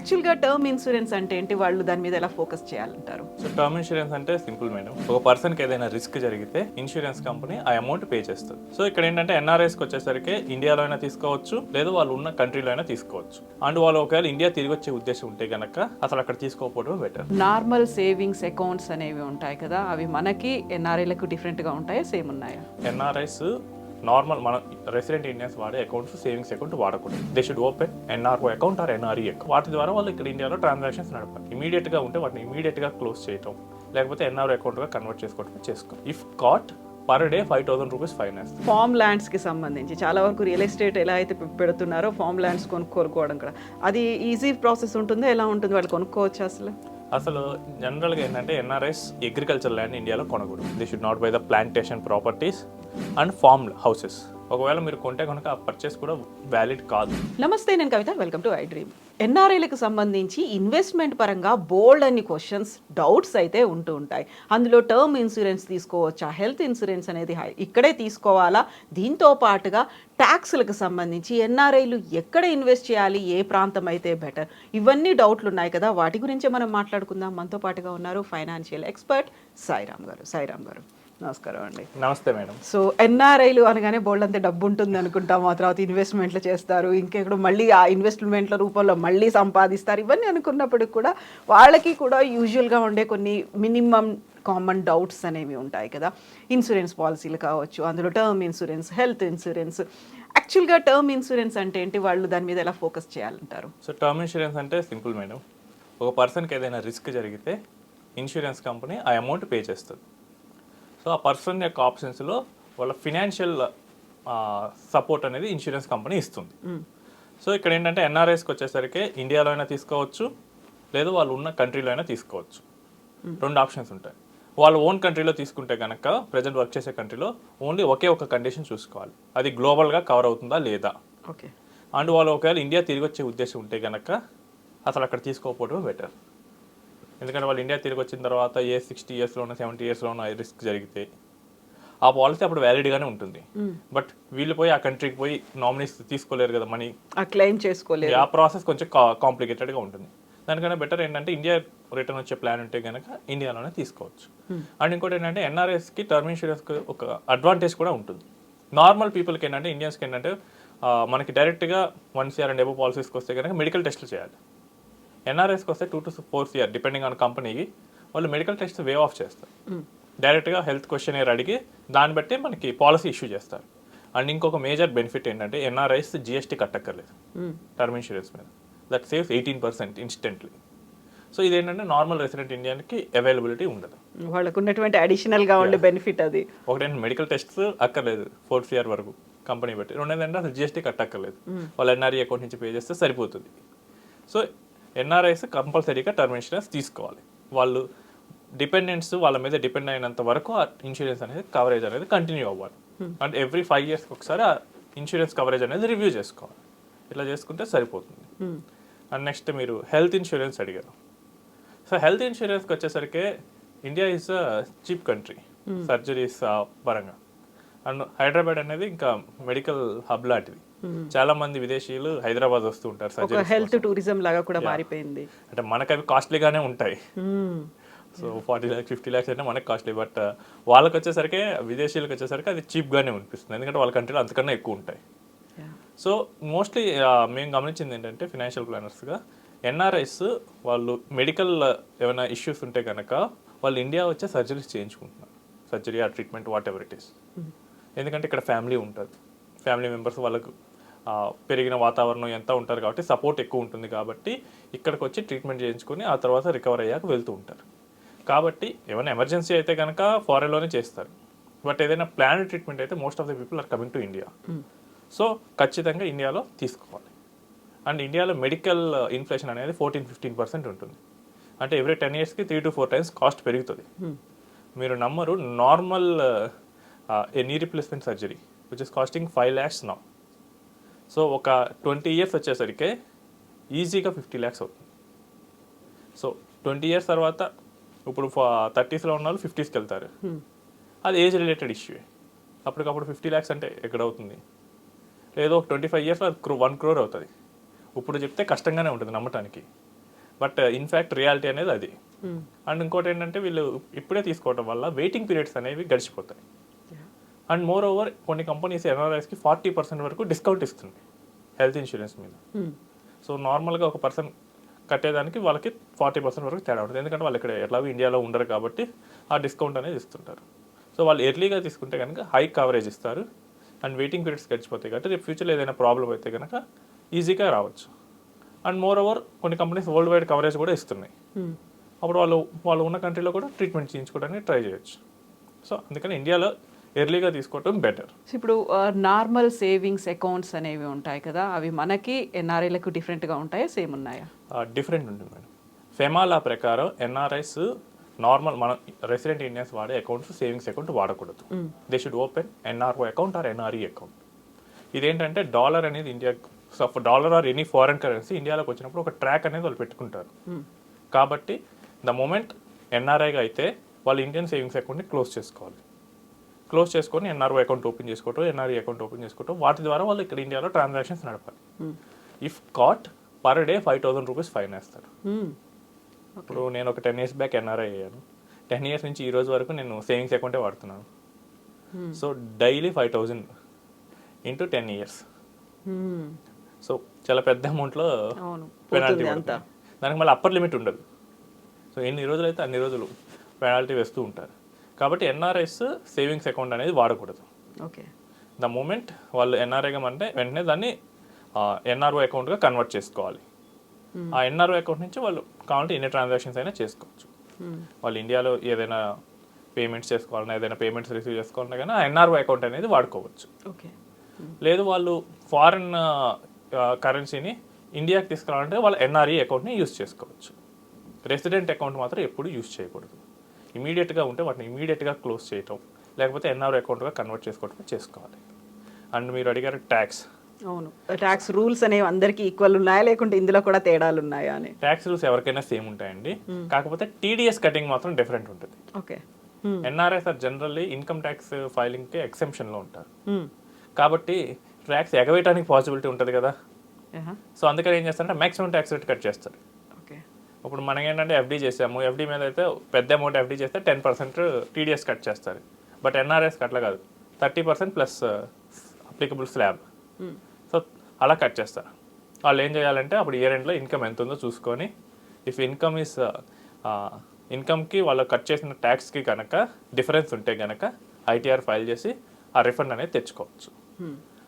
యాక్చువల్‌గా term insurance అంటే ఏంటి? వాళ్ళు దాని మీద ఎలా ఫోకస్ చేయాలంటారు? సో టర్మ్ ఇన్సూరెన్స్ అంటే సింపుల్ మేడం. ఒక పర్సన్కి ఏదైనా రిస్క్ జరిగితే ఇన్సూరెన్స్ కంపెనీ ఆ అమౌంట్ పే చేస్తుంది. సో ఇక్కడ ఏంటంటే ఎన్ఆర్ఐస్కి వచ్చేసరికి ఇండియాలో అయినా తీసుకోవచ్చు, లేదు వాళ్ళు ఉన్న కంట్రీలో అయినా తీసుకోవచ్చు. అండ్ వాళ్ళు ఒకవేళ ఇండియా తిరిగి వచ్చే ఉద్దేశం ఉంటే కనుక అసలు అక్కడ తీసుకోకపోవడం బెటర్. నార్మల్ సేవింగ్స్ అకౌంట్స్ అనేవి ఉంటాయి కదా! అవి మనకి ఎన్ఆర్ఐలకు డిఫరెంట్‌గా ఉంటాయా? సేమ్ ఉన్నాయా? ఎన్ఆర్ఐస్ నార్మల్ మన రెసిడెంట్ ఇండియన్స్ వాడే అకౌంట్స్ సేవింగ్స్ అకౌంట్ వాడకూడదు. They should open NRO account or NRE account. వాటి ద్వారా వాళ్ళు ఇక్కడ ఇండియాలో ట్రాన్సాక్షన్స్ నడపాలి. ఇమీడియట్గా ఉంటే వాటిని ఇమీడియట్గా క్లోజ్ చేయటం, లేకపోతే ఎన్ఆర్ఓ అకౌంట్గా కన్వర్ట్ చేసుకో. If caught per day 5,000 rupees fine వేస్తారు. ఫామ్ ల్యాండ్స్కి సంబంధించి చాలా వరకు రియల్ ఎస్టేట్ ఎలా అయితే పెడుతున్నారో ఫామ్ ల్యాండ్స్ కొనుక్కోవడం కూడా అది ఈజీ ప్రాసెస్ ఉంటుందో ఎలా ఉంటుంది? వాళ్ళు కొనుక్కోవచ్చు అసలు జనరల్గా ఏంటంటే ఎన్ఆర్ఐస్ అగ్రికల్చర్ ల్యాండ్ ఇండియాలో కొనకూడదు. They should not buy the plantation properties and farm houses. ఒకవేళ మీరు కొంటే కనుక ఆ పర్చేస్ కూడా వ్యాలిడ్ కాదు. నమస్తే, నేను కవిత. Welcome to iDream. ఎన్ఆర్ఐలకు సంబంధించి ఇన్వెస్ట్మెంట్ పరంగా బోల్డ్ అన్ని క్వశ్చన్స్, డౌట్స్ అయితే ఉంటూ ఉంటాయి. అందులో టర్మ్ ఇన్సూరెన్స్ తీసుకోవచ్చా, హెల్త్ ఇన్సూరెన్స్ అనేది ఇక్కడే తీసుకోవాలా, దీంతో పాటుగా ట్యాక్స్లకు సంబంధించి ఎన్ఆర్ఐలు ఎక్కడ ఇన్వెస్ట్ చేయాలి, ఏ ప్రాంతం అయితే బెటర్, ఇవన్నీ డౌట్లు ఉన్నాయి కదా. వాటి గురించే మనం మాట్లాడుకుందాం. మనతో పాటుగా ఉన్నారు ఫైనాన్షియల్ ఎక్స్పర్ట్ సాయిరామ్ గారు. నమస్కారం అండి. నమస్తే మేడం. సో ఎన్ఆర్ఐలు అనగానే బోల్డ్ అంతే డబ్బు ఉంటుంది అనుకుంటాం. ఆ తర్వాత ఇన్వెస్ట్మెంట్లు చేస్తారు, ఇంకెక్కడ మళ్ళీ ఆ ఇన్వెస్ట్మెంట్ల రూపంలో మళ్ళీ సంపాదిస్తారు. ఇవన్నీ అనుకున్నప్పటికి కూడా వాళ్ళకి కూడా యూజువల్గా ఉండే కొన్ని మినిమం కామన్ డౌట్స్ అనేవి ఉంటాయి కదా. ఇన్సూరెన్స్ పాలసీలు కావచ్చు, అందులో టర్మ్ ఇన్సూరెన్స్, హెల్త్ ఇన్సూరెన్స్. యాక్చువల్గా టర్మ్ ఇన్సూరెన్స్ అంటే ఏంటి? వాళ్ళు దాని మీద ఎలా ఫోకస్ చేయాలంటారు? సో టర్మ్ ఇన్సూరెన్స్ అంటే సింపుల్ మేడం. ఒక పర్సన్కి ఏదైనా రిస్క్ జరిగితే ఇన్సూరెన్స్ కంపెనీ ఆ అమౌంట్ పే చేస్తుంది. సో ఆ పర్సన్ యొక్క ఆప్షన్స్లో వాళ్ళ ఫినాన్షియల్ సపోర్ట్ అనేది ఇన్సూరెన్స్ కంపెనీ ఇస్తుంది. సో ఇక్కడ ఏంటంటే ఎన్ఆర్ఐస్కి వచ్చేసరికి ఇండియాలో అయినా తీసుకోవచ్చు, లేదు వాళ్ళు ఉన్న కంట్రీలో అయినా తీసుకోవచ్చు. రెండు ఆప్షన్స్ ఉంటాయి. వాళ్ళు ఓన్ కంట్రీలో తీసుకుంటే కనుక ప్రజెంట్ వర్క్ చేసే కంట్రీలో ఓన్లీ ఒకే ఒక కండిషన్ చూసుకోవాలి, అది గ్లోబల్గా కవర్ అవుతుందా లేదా. ఓకే. అండ్ వాళ్ళు ఒకవేళ ఇండియా తిరిగి వచ్చే ఉద్దేశం ఉంటే కనుక అసలు అక్కడ తీసుకోకపోవడం బెటర్. ఎందుకంటే వాళ్ళు ఇండియా తిరిగి వచ్చిన తర్వాత 60 ఇయర్స్లోనో 70 ఇయర్స్లోనో రిస్క్ జరిగితే ఆ పాలసీ అప్పుడు వ్యాలిడ్గానే ఉంటుంది. బట్ వీళ్ళు పోయి ఆ కంట్రీకి పోయి నామినీస్ తీసుకోలేరు కదా, మనీ క్లెయిమ్ చేసుకోలేరు. ఆ ప్రాసెస్ కొంచెం కాంప్లికేటెడ్గా ఉంటుంది. దానికన్నా బెటర్ ఏంటంటే ఇండియా రిటర్న్ వచ్చే ప్లాన్ ఉంటే కనుక ఇండియాలోనే తీసుకోవచ్చు. అండ్ ఇంకోటి ఏంటంటే ఎన్ఆర్ఎస్కి టర్మ్ ఇన్సూరెన్స్కి ఒక అడ్వాంటేజ్ కూడా ఉంటుంది. నార్మల్ పీపుల్కి ఏంటంటే, ఇండియన్స్కి ఏంటంటే మనకి డైరెక్ట్గా 1 CR అండ్ ఎబో పాలసీస్కి వస్తే కనుక మెడికల్ టెస్టులు చేయాలి. ఎన్ఆర్ఎస్కి వస్తే 2 to 4 CR డిపెండింగ్ ఆన్ కంపెనీకి వాళ్ళు మెడికల్ టెస్ట్ వే ఆఫ్ చేస్తారు. డైరెక్ట్గా హెల్త్ క్వశ్చనర్ అడిగి దాన్ని బట్టి మనకి పాలసీ ఇష్యూ చేస్తారు. అండ్ ఇంకొక మేజర్ బెనిఫిట్ ఏంటంటే ఎన్ఆర్ఐస్ జిఎస్టీ కట్టక్కర్లేదు టర్మ్ ఇన్సూరెన్స్ మీద. That saves 18% instantly. సో ఇదేంటంటే నార్మల్ రెసిడెంట్ ఇండియన్కి అవైలబిలిటీ ఉండదు. వాళ్ళకు ఉన్నటువంటి అడిషనల్గా ఉండే బెనిఫిట్ అది. ఒకటేంటి మెడికల్ టెస్ట్స్ అక్కర్లేదు 4 CR వరకు కంపెనీ బట్టి. రెండేంటంటే అసలు జిఎస్టీ కట్టక్కర్లేదు, వాళ్ళు ఎన్ఆర్ఈ అకౌంట్ నుంచి పే చేస్తే సరిపోతుంది. సో ఎన్ఆర్ఐస్ కంపల్సరీగా టర్మ్ ఇన్సూరెన్స్ తీసుకోవాలి. వాళ్ళు డిపెండెంట్స్ వాళ్ళ మీద డిపెండ్ అయినంత వరకు ఆ ఇన్సూరెన్స్ అనేది కవరేజ్ అనేది కంటిన్యూ అవ్వాలి. అండ్ ఎవ్రీ 5 yearsకి ఒకసారి ఆ ఇన్సూరెన్స్ కవరేజ్ అనేది రివ్యూ చేసుకోవాలి. ఇట్లా చేసుకుంటే సరిపోతుంది. అండ్ నెక్స్ట్ మీరు హెల్త్ ఇన్సూరెన్స్ అడిగారు. సో హెల్త్ ఇన్సూరెన్స్కి వచ్చేసరికి India is a cheap country surgeries పరంగా. అండ్ హైదరాబాద్ అనేది ఇంకా మెడికల్ హబ్ లాంటిది. చాలా మంది విదేశీయులు హైదరాబాద్ వస్తూ ఉంటారు సర్జరీ. హెల్త్ టూరిజం లాగా కూడా మారిపోయింది. అంటే మనకు అవి కాస్ట్లీగానే ఉంటాయి. సో 40 lakhs 50 lakhs అంటే మనకి కాస్ట్లీ. బట్ వాళ్ళకి వచ్చేసరికి, విదేశీయులకు వచ్చేసరికి అది చీప్గానే అనిపిస్తుంది, ఎందుకంటే వాళ్ళ కంట్రీలో అంతకన్నా ఎక్కువ ఉంటాయి. సో మోస్ట్లీ మేము గమనించింది ఏంటంటే ఫినాన్షియల్ ప్లానర్స్గా ఎన్ఆర్ఐస్ వాళ్ళు మెడికల్ ఏమైనా ఇష్యూస్ ఉంటే కనుక వాళ్ళు ఇండియా వచ్చే సర్జరీస్ చేయించుకుంటున్నారు. సర్జరీ ఆ treatment what ever it is. ఎందుకంటే ఇక్కడ ఫ్యామిలీ ఉంటుంది, ఫ్యామిలీ మెంబర్స్ వాళ్ళకు పెరిగిన వాతావరణం ఎంత ఉంటారు కాబట్టి సపోర్ట్ ఎక్కువ ఉంటుంది. కాబట్టి ఇక్కడికి వచ్చి ట్రీట్మెంట్ చేయించుకొని ఆ తర్వాత రికవర్ అయ్యాక వెళ్తూ ఉంటారు. కాబట్టి ఏమైనా ఎమర్జెన్సీ అయితే కనుక ఫారెన్లోనే చేస్తారు. బట్ ఏదైనా ప్లాన్ ట్రీట్మెంట్ అయితే most of the people are coming to India. So ఖచ్చితంగా ఇండియాలో తీసుకోవాలి. అండ్ ఇండియాలో మెడికల్ ఇన్ఫ్లేషన్ అనేది 14-15% ఉంటుంది. అంటే ఎవ్రీ 10 yearsకి 3 to 4 times కాస్ట్ పెరుగుతుంది. మీరు నమ్మరు, normal knee replacement surgery which is costing 5 lakhs now. So ఒక 20 years వచ్చేసరికి ఈజీగా 50 lakhs అవుతుంది. సో 20 years తర్వాత ఇప్పుడు 30sలో ఉన్న వాళ్ళు 50sకి వెళ్తారు. అది ఏజ్ రిలేటెడ్ ఇష్యూ. అప్పటికప్పుడు 50 lakhs అంటే ఎక్కడ అవుతుంది? లేదో ఒక 25 yearsలో 1 crore అవుతుంది. ఇప్పుడు చెప్తే కష్టంగానే ఉంటుంది నమ్మటానికి. బట్ ఇన్ఫ్యాక్ట్ రియాలిటీ అనేది అది. అండ్ ఇంకోటి ఏంటంటే వీళ్ళు ఇప్పుడే తీసుకోవడం వల్ల వెయిటింగ్ పీరియడ్స్ అనేవి గడిచిపోతాయి. అండ్ మోర్ ఓవర్ కొన్ని కంపెనీస్ ఎన్ఆర్ఐస్కి 40% వరకు డిస్కౌంట్ ఇస్తుంది హెల్త్ ఇన్సూరెన్స్ మీద. సో నార్మల్గా ఒక పర్సన్ కట్టేదానికి వాళ్ళకి 40% వరకు తేడా ఉంటుంది, ఎందుకంటే వాళ్ళు ఇక్కడ ఎట్లాగో ఇండియాలో ఉండరు కాబట్టి ఆ డిస్కౌంట్ అనేది ఇస్తుంటారు. సో వాళ్ళు ఎర్లీగా తీసుకుంటే కనుక హై కవరేజ్ ఇస్తారు అండ్ వెయిటింగ్ పీరియడ్స్ గడిచిపోతాయి కాబట్టి రేపు ఫ్యూచర్లో ఏదైనా ప్రాబ్లం అయితే కనుక ఈజీగా రావచ్చు. అండ్ మోర్ ఓవర్ కొన్ని కంపెనీస్ వరల్డ్ వైడ్ కవరేజ్ కూడా ఇస్తున్నాయి. అప్పుడు వాళ్ళు ఉన్న కంట్రీలో కూడా ట్రీట్మెంట్ చేయించుకోవడానికి ట్రై చేయొచ్చు. సో అందుకని ఇండియాలో ఎర్లీగా తీసుకోవటం బెటర్. ఇప్పుడు నార్మల్ సేవింగ్స్ అకౌంట్స్ అనేవి ఉంటాయి కదా, అవి మనకి ఎన్ఆర్ఐలకు డిఫరెంట్గా ఉంటాయా, సేమ్ ఉన్నాయా? డిఫరెంట్ ఉంటుంది మేడం. ఫెమాలా ప్రకారం ఎన్ఆర్ఐస్ నార్మల్ మన రెసిడెంట్ ఇండియన్స్ వాడే అకౌంట్స్ సేవింగ్స్ అకౌంట్ వాడకూడదు. They should open NRO account or NRE account. ఇదేంటంటే డాలర్ అనేది India dollar or any foreign currency ఇండియాలోకి వచ్చినప్పుడు ఒక ట్రాక్ అనేది వాళ్ళు పెట్టుకుంటారు. కాబట్టి ద మూమెంట్ ఎన్ఆర్ఐగా అయితే వాళ్ళు ఇండియన్ సేవింగ్స్ అకౌంట్ని క్లోజ్ చేసుకోవాలి. క్లోజ్ చేసుకొని ఎన్ఆర్ఓ అకౌంట్ ఓపెన్ చేసుకోవటం, ఎన్ఆర్ఈ అకౌంట్ ఓపెన్ చేసుకోవటం, వాటి ద్వారా వాళ్ళు ఇక్కడ ఇండియాలో ట్రాన్సాక్షన్స్ నడపాలి. If caught per day 5,000 rupees fine వేస్తారు. ఇప్పుడు నేను ఒక 10 years బ్యాక్ ఎన్ఆర్ఐ అయ్యాను. 10 years నుంచి ఈ రోజు వరకు నేను సేవింగ్స్ అకౌంటే వాడుతున్నాను. So daily 5,000 into 10 years. So చాలా పెద్ద అమౌంట్లో పెనాల్టీ పడుతుంది. దానికి మళ్ళీ అప్పర్ లిమిట్ ఉండదు. సో ఎన్ని రోజులు అయితే అన్ని రోజులు పెనాల్టీ వేస్తూ ఉంటారు. కాబట్టి ఎన్ఆర్ఐస్ సేవింగ్స్ అకౌంట్ అనేది వాడకూడదు. ఓకే. ద మూమెంట్ వాళ్ళు ఎన్ఆర్ఐగా అంటే వెంటనే దాన్ని ఎన్ఆర్ఓ అకౌంట్గా కన్వర్ట్ చేసుకోవాలి. ఆ ఎన్ఆర్ఓ అకౌంట్ నుంచి వాళ్ళు కావాలంటే ఎన్ని ట్రాన్సాక్షన్స్ అయినా చేసుకోవచ్చు. వాళ్ళు ఇండియాలో ఏదైనా పేమెంట్స్ చేసుకోవాలన్నా, ఏదైనా పేమెంట్స్ రిసీవ్ చేసుకోవాలన్నా కానీ ఆ ఎన్ఆర్ఓ అకౌంట్ అనేది వాడుకోవచ్చు. ఓకే. లేదు వాళ్ళు ఫారిన్ కరెన్సీని ఇండియాకి తీసుకురావాలంటే వాళ్ళ ఎన్ఆర్ఈ అకౌంట్ని యూజ్ చేసుకోవచ్చు. రెసిడెంట్ అకౌంట్ మాత్రం ఎప్పుడు యూజ్ చేయకూడదు. ఇమీడియట్గా ఉంటే వాటిని ఇమీడియట్గా క్లోజ్ చేయటం, లేకపోతే ఎన్ఆర్ఓ అకౌంట్గా కన్వర్ట్ చేసుకోవటం చేసుకోవాలి. అండ్ మీరు అడిగారు ట్యాక్స్. అవును, ట్యాక్స్ రూల్స్ అనేవి అందరికీ ఈక్వల్ ఉన్నాయా, లేకుంటే ఇందులో కూడా తేడాలు ఉన్నాయా అని? ట్యాక్స్ రూల్స్ ఎవరికైనా సేమ్ ఉంటాయండి, కాకపోతే టీడీఎస్ కటింగ్ మాత్రం డిఫరెంట్ ఉంటుంది. Okay. NRIs are generally income tax ఫైలింగ్కి ఎక్సెంప్షన్లో ఉంటారు. కాబట్టి ట్యాక్స్ ఎగవేయడానికి పాసిబిలిటీ ఉంటుంది కదా. సో అందుకని ఏం చేస్తారంటే మ్యాక్సిమం ట్యాక్స్ రేట్ కట్ చేస్తారు. ఇప్పుడు మనకేంటంటే ఎఫ్డీ చేసాము, ఎఫ్డీ మీద అయితే పెద్ద అమౌంట్ ఎఫ్డీ చేస్తే 10% టీడీఎస్ కట్ చేస్తారు. బట్ ఎన్ఆర్ఐస్ అట్లా కాదు, 30% ప్లస్ అప్లికబుల్ స్లాబ్. సో అలా కట్ చేస్తారు. వాళ్ళు ఏం చేయాలంటే అప్పుడు ఇయర్ ఎండ్లో ఇన్కమ్ ఎంత ఉందో చూసుకొని, ఇఫ్ ఇన్కమ్కి వాళ్ళు కట్ చేసిన ట్యాక్స్కి కనుక డిఫరెన్స్ ఉంటే కనుక ఐటీఆర్ ఫైల్ చేసి ఆ రిఫండ్ అనేది తెచ్చుకోవచ్చు.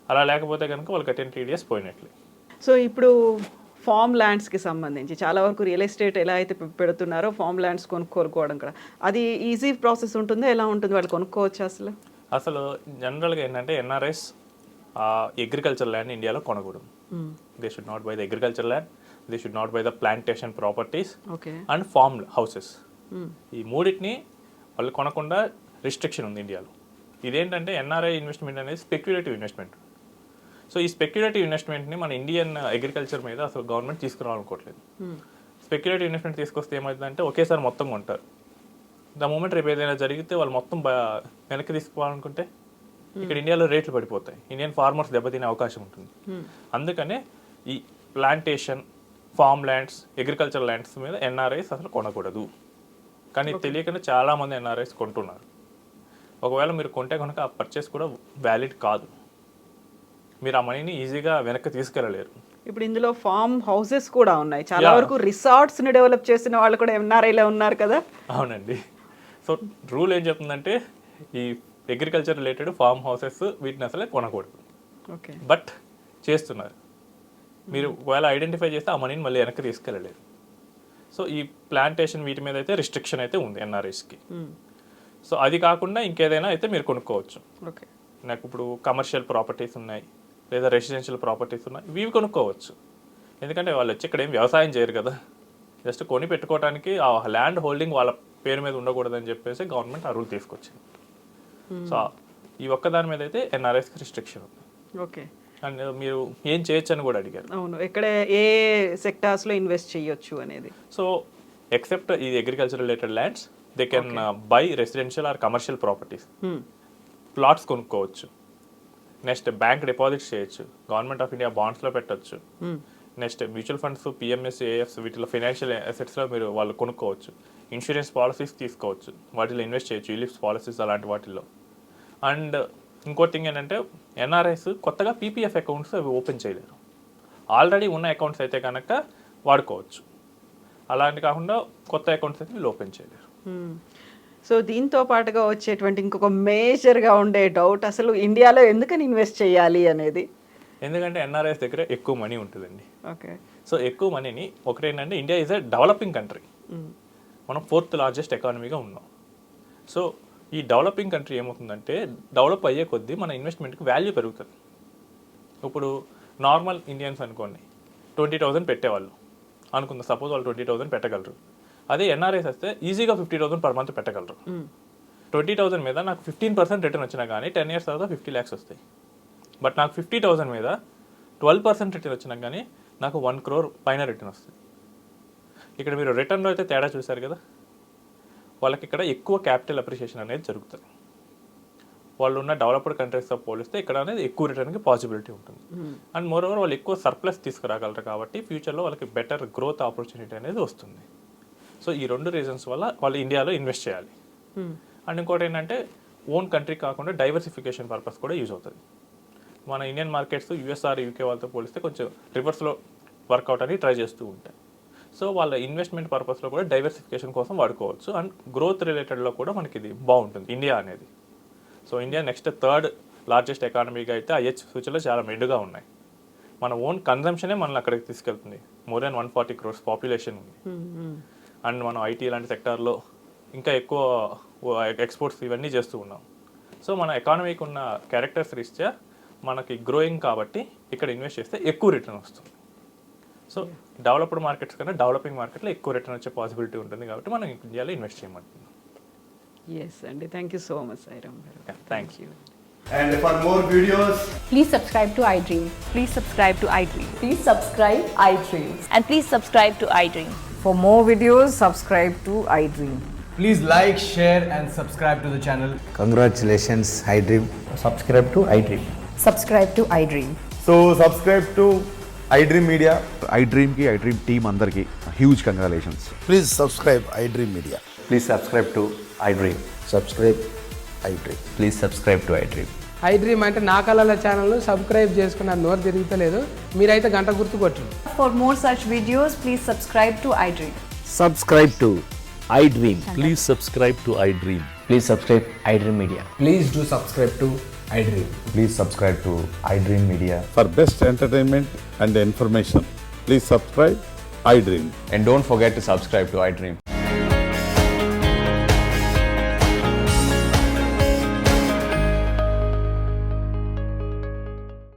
అలా లేకపోతే కనుక వాళ్ళు కట్టిన టీడీఎస్ పోయినట్లే. సో ఇప్పుడు ఫామ్ ల్యాండ్స్కి సంబంధించి చాలా వరకు రియల్ ఎస్టేట్ ఎలా అయితే పెడుతున్నారో ఫామ్ ల్యాండ్స్ కొనుక్కోవడం కూడా అది ఈజీ ప్రాసెస్ ఉంటుందో ఎలా ఉంటుంది, వాళ్ళు కొనుక్కోవచ్చు? అసలు జనరల్గా ఏంటంటే ఎన్ఆర్ఐస్ అగ్రికల్చర్ ల్యాండ్ ఇండియాలో కొనకూడదు. They should not buy the agriculture land, they should not buy the plantation properties and farm houses. ఈ మూడింటిని వాళ్ళు కొనకుండా రిస్ట్రిక్షన్ ఉంది ఇండియాలో. ఇదేంటంటే ఎన్ఆర్ఐ ఇన్వెస్ట్మెంట్ అనేది స్పెక్యులేటివ్ ఇన్వెస్ట్మెంట్. సో ఈ స్పెక్యులేటివ్ ఇన్వెస్ట్మెంట్ని మన ఇండియన్ అగ్రికల్చర్ మీద అసలు గవర్నమెంట్ తీసుకురావాలనుకోవట్లేదు. స్పెక్యులేటివ్ ఇన్వెస్ట్మెంట్ తీసుకొస్తే ఏమవుతుందంటే ఒకేసారి మొత్తం కొంటారు. ద మూమెంట్ రేపు ఏదైనా జరిగితే వాళ్ళు మొత్తం వెనక్కి తీసుకోవాలనుకుంటే ఇక్కడ ఇండియాలో రేట్లు పడిపోతాయి, ఇండియన్ ఫార్మర్స్ దెబ్బతినే అవకాశం ఉంటుంది. అందుకనే ఈ plantation, farm lands, agriculture lands మీద ఎన్ఆర్ఐస్ అసలు కొనకూడదు. కానీ తెలియకుండా చాలామంది ఎన్ఆర్ఐస్ కొంటున్నారు. ఒకవేళ మీరు కొంటే కనుక ఆ పర్చేస్ కూడా వ్యాలిడ్ కాదు, మీరు ఆ మనీని ఈజీగా వెనక్కి తీసుకెళ్ళలేరు. ఇప్పుడు ఇందులో ఫామ్ హౌసెస్ కూడా ఉన్నాయి, చాలా వరకు రిసార్ట్స్ని డెవలప్ చేసిన వాళ్ళు కూడా ఎన్ఆర్ఐలో ఉన్నారు కదా. అవునండి. సో రూల్ ఏం చెప్తుందంటే ఈ అగ్రికల్చర్ రిలేటెడ్ ఫామ్ హౌసెస్ వీటిని అసలే కొనకూడదు. ఓకే. బట్ చేస్తున్నారు. మీరు ఒకవేళ ఐడెంటిఫై చేస్తే ఆ మనీని మళ్ళీ వెనక్కి తీసుకెళ్ళలేరు. సో ఈ ప్లాంటేషన్ వీటి మీద అయితే రిస్ట్రిక్షన్ అయితే ఉంది ఎన్ఆర్ఐస్కి. సో అది కాకుండా ఇంకేదైనా అయితే మీరు కొనుక్కోవచ్చు. ఓకే. నాకు ఇప్పుడు కమర్షియల్ ప్రాపర్టీస్ ఉన్నాయి, లేదా రెసిడెన్షియల్ ప్రాపర్టీస్ ఉన్నాయి, ఇవి కొనుక్కోవచ్చు. ఎందుకంటే వాళ్ళు వచ్చి ఇక్కడ ఏం వ్యవసాయం చేయరు కదా, జస్ట్ కొని పెట్టుకోవడానికి ఆ ల్యాండ్ హోల్డింగ్ వాళ్ళ పేరు మీద ఉండకూడదని చెప్పేసి గవర్నమెంట్ ఆ రూల్ తీసుకొచ్చింది. సో ఈ ఒక్కదాని మీద అయితే ఎన్ఆర్ఐస్కి రిస్ట్రిక్షన్ ఉంది. ఓకే. అండ్ మీరు ఏం చేయొచ్చు అని కూడా అడిగారు. అవును, ఎక్కడ ఏ సెక్టార్స్లో ఇన్వెస్ట్ చేయొచ్చు అనేది. సో ఎక్సెప్ట్ ఈ agriculture related lands they can buy residential or commercial properties. Plots కొనుక్కోవచ్చు, నెక్స్ట్ బ్యాంక్ డిపాజిట్స్ చేయొచ్చు, గవర్నమెంట్ ఆఫ్ ఇండియా బాండ్స్లో పెట్టచ్చు, next mutual funds, PMS, AFs వీటిలో ఫైనాన్షియల్ అసెట్స్లో మీరు వాళ్ళు కొనుక్కోవచ్చు. ఇన్సూరెన్స్ పాలసీస్ తీసుకోవచ్చు, వాటిలో ఇన్వెస్ట్ చేయొచ్చు, యూలిప్స్ పాలసీస్ అలాంటి వాటిల్లో. అండ్ ఇంకో థింగ్ ఏంటంటే ఎన్ఆర్ఐస్ కొత్తగా పీపీఎఫ్ అకౌంట్స్ అవి ఓపెన్ చేయలేరు. ఆల్రెడీ ఉన్న అకౌంట్స్ అయితే కనుక వాడుకోవచ్చు. అలాంటి కాకుండా కొత్త అకౌంట్స్ అయితే వీళ్ళు ఓపెన్ చేయలేరు. సో దీంతో పాటుగా వచ్చేటువంటి ఇంకొక మేజర్గా ఉండే డౌట్, అసలు ఇండియాలో ఎందుకని ఇన్వెస్ట్ చేయాలి అనేది. ఎందుకంటే ఎన్ఆర్ఐస్ దగ్గర ఎక్కువ మనీ ఉంటుందండి. ఓకే. సో ఎక్కువ మనీని ఒకటేంటంటే India is a developing country. మనం 4th లార్జెస్ట్ ఎకానమీగా ఉన్నాం. సో ఈ డెవలపింగ్ కంట్రీ ఏమవుతుందంటే డెవలప్ అయ్యే కొద్దీ మన ఇన్వెస్ట్మెంట్కి వాల్యూ పెరుగుతుంది. ఇప్పుడు నార్మల్ ఇండియన్స్ అనుకోండి 20,000 పెట్టేవాళ్ళు అనుకుందాం, సపోజ్ వాళ్ళు 20,000 పెట్టగలరు. అదే ఎన్ఆర్ఐస్ వస్తే ఈజీగా 50,000 పర్ మంత్ పెట్టగలరు. 20,000 మీద నాకు 15% రిటర్న్ వచ్చినా కానీ 10 years తర్వాత 50 lakhs వస్తాయి. బట్ నాకు 50,000 మీద 12% రిటర్న్ వచ్చినా కానీ నాకు 1 crore పైన రిటర్న్ వస్తుంది. ఇక్కడ మీరు రిటర్న్లో అయితే తేడా చూశారు కదా, వాళ్ళకి ఇక్కడ ఎక్కువ క్యాపిటల్ అప్రిషియేషన్ అనేది జరుగుతుంది. వాళ్ళు ఉన్న డెవలప్డ్ కంట్రీస్తో పోలిస్తే ఇక్కడ అనేది ఎక్కువ రిటర్న్కి పాసిబిలిటీ ఉంటుంది. అండ్ మోర్ ఓవర్ వాళ్ళు ఎక్కువ సర్ప్లస్ తీసుకురాగలరు కాబట్టి ఫ్యూచర్లో వాళ్ళకి బెటర్ గ్రోత్ ఆపర్చునిటీ అనేది వస్తుంది. సో ఈ 2 రీజన్స్ వల్ల వాళ్ళు ఇండియాలో ఇన్వెస్ట్ చేయాలి. అండ్ ఇంకోటి ఏంటంటే ఓన్ కంట్రీ కాకుండా డైవర్సిఫికేషన్ పర్పస్ కూడా యూజ్ అవుతుంది. మన ఇండియన్ మార్కెట్స్ యూఎస్ఆర్, యూకే వాళ్ళతో పోలిస్తే కొంచెం రివర్స్లో వర్కౌట్ అని ట్రై చేస్తూ ఉంటాయి. సో వాళ్ళ ఇన్వెస్ట్మెంట్ పర్పస్లో కూడా డైవర్సిఫికేషన్ కోసం వాడుకోవచ్చు. అండ్ గ్రోత్ రిలేటెడ్లో కూడా మనకి ఇది బాగుంటుంది ఇండియా అనేది. So India next 3rd largest ఎకానమీగా అయితే ఐహెచ్ సూచనలు చాలా మెండుగా ఉన్నాయి. మన ఓన్ కన్జంప్షనే మనల్ని అక్కడికి తీసుకెళ్తుంది. మోర్ దెన్ 140 crores పాపులేషన్ ఉంది. అండ్ మనం ఐటీ లాంటి సెక్టార్లో ఇంకా ఎక్కువ ఎక్స్పోర్ట్స్ ఇవన్నీ చేస్తూ ఉన్నాం. సో మన ఎకానమీకి ఉన్న క్యారెక్టర్స్ రీత్యా మనకి గ్రోయింగ్ కాబట్టి ఇక్కడ ఇన్వెస్ట్ చేస్తే ఎక్కువ రిటర్న్ వస్తుంది. సో డెవలప్డ్ మార్కెట్స్ కన్నా డెవలపింగ్ మార్కెట్లో ఎక్కువ రిటర్న్ వచ్చే పాసిబిలిటీ ఉంటుంది కాబట్టి మనం ఇండియాలో ఇన్వెస్ట్ చేయమంటున్నాం. ఎస్ అండి, thank you so much Sairam గారు. Thank you. And for more videos, Please subscribe to iDream. Please subscribe to iDream. Please subscribe iDream. And please subscribe to iDream. For more videos, subscribe to iDream. please like, share and subscribe to the channel. Congratulations, iDream. Subscribe to iDream. Subscribe to iDream. So subscribe to iDream Media. iDream ki iDream team andarki huge congratulations. Please subscribe iDream Media. Please subscribe to iDream. Subscribe iDream. Please subscribe to iDream. iDream అంటే నా కళల channel subscribe చేసుకున్న నోరు తిరుగుతలేదు, మీరైతే గంట గుర్తు కొట్టండి. For more such videos, please subscribe to iDream. Subscribe to iDream. Please subscribe to iDream. Please subscribe iDream Media. Please do subscribe to iDream. Please subscribe to iDream Media. For best entertainment and information, please subscribe iDream. And don't forget to subscribe to iDream.